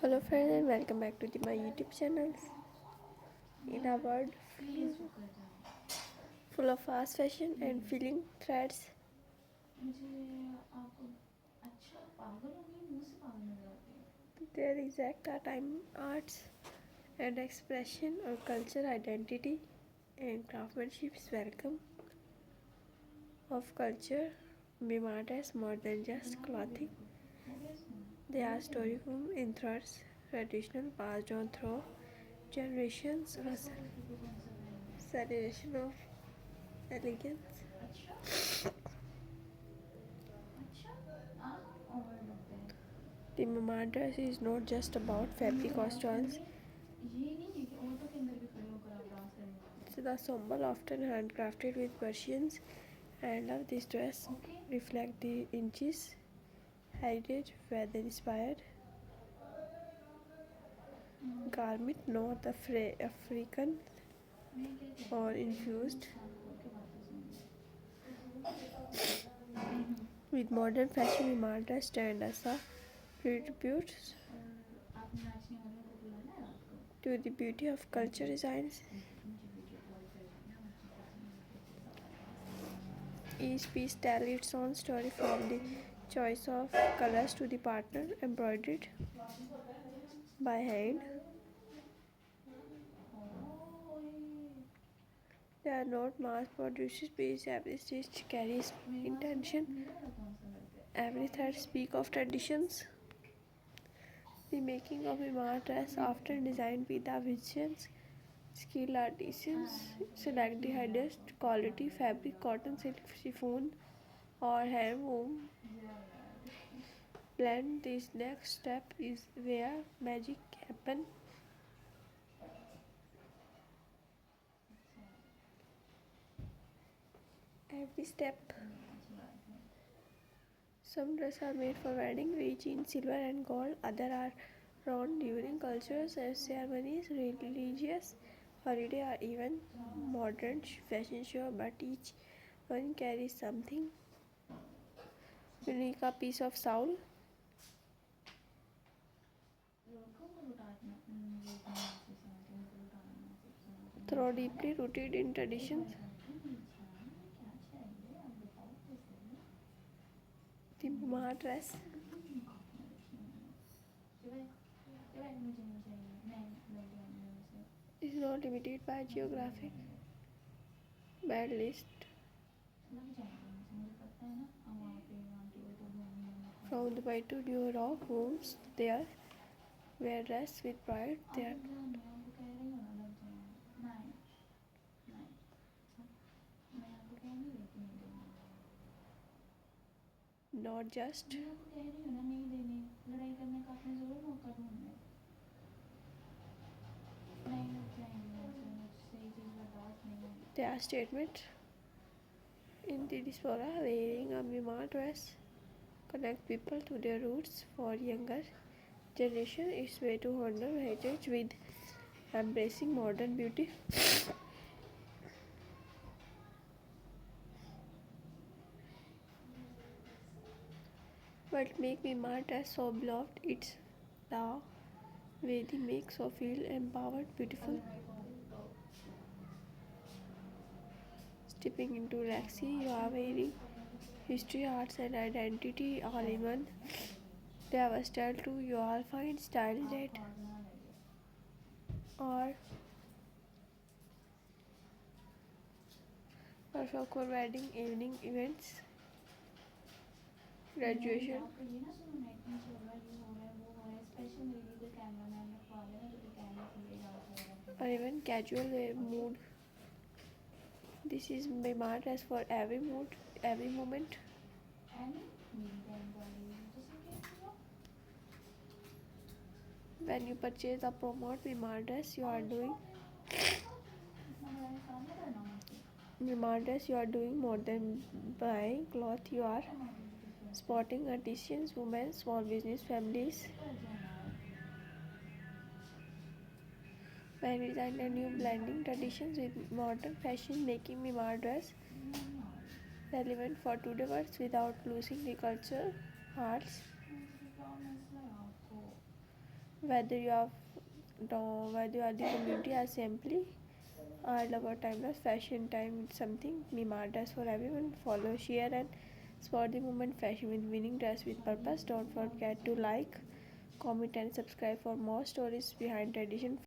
Hello friends and welcome back to my YouTube channel. In a world full of fast fashion and feeling threads, their exact time arts and expression or culture identity and craftsmanship is welcome of culture being art as more than just clothing. They are story form in threads, traditional passed on through generations, a celebration of elegance. The Mama dress is not just about fabric or stones. It's the symbol often handcrafted with Persians and of this dress reflect the inches heritage weather inspired garment, not African or infused with modern fashion. Mama dress stand as a tribute to the beauty of culture designs. Each piece tells its own story from the choice of colors to the pattern embroidered by hand. They are not mass produced pieces, every stitch carries intention, every thread speaks of traditions. The making of a dress often designed with the visions. Skilled artisans select the highest quality fabric, cotton, silk, chiffon, or handloom blend. This next step is where magic happens. Every step. Some dresses are made for wedding, rich in silver and gold. Others are worn during cultural ceremonies, religious holiday, or even modern fashion show. But each one carries something unique, a piece of soul. Though deeply rooted in traditions, the Mama dress is not limited by geographic bad list. From Dubai to New York, homes there wear dress with pride. They are not just they are statement in the diaspora. Wearing a Mima dress connect people to their roots. For younger generation, it's way to honor heritage with embracing modern beauty. What make Mima dress so beloved? It's the way they make so feel empowered, beautiful. Stepping into Lexi, you are wearing history, arts, and identity all in one. They have a style too. You all find style that are perfect for wedding, evening events, graduation, or even casual mood. This is my dress for every mood, every moment. When you purchase or promote Mima dress, you are doing more than buying cloth. You are supporting artisans, women, small business families. When design and new blending traditions with modern fashion, making Mima dress relevant for today's world without losing the culture, arts, Whether you are whether you are the community or simply I love our timeless fashion time. It's something Mimar does for everyone. Follow, share, and support the movement. Fashion with winning, dress with purpose. Don't forget to like, comment, and subscribe for more stories behind tradition.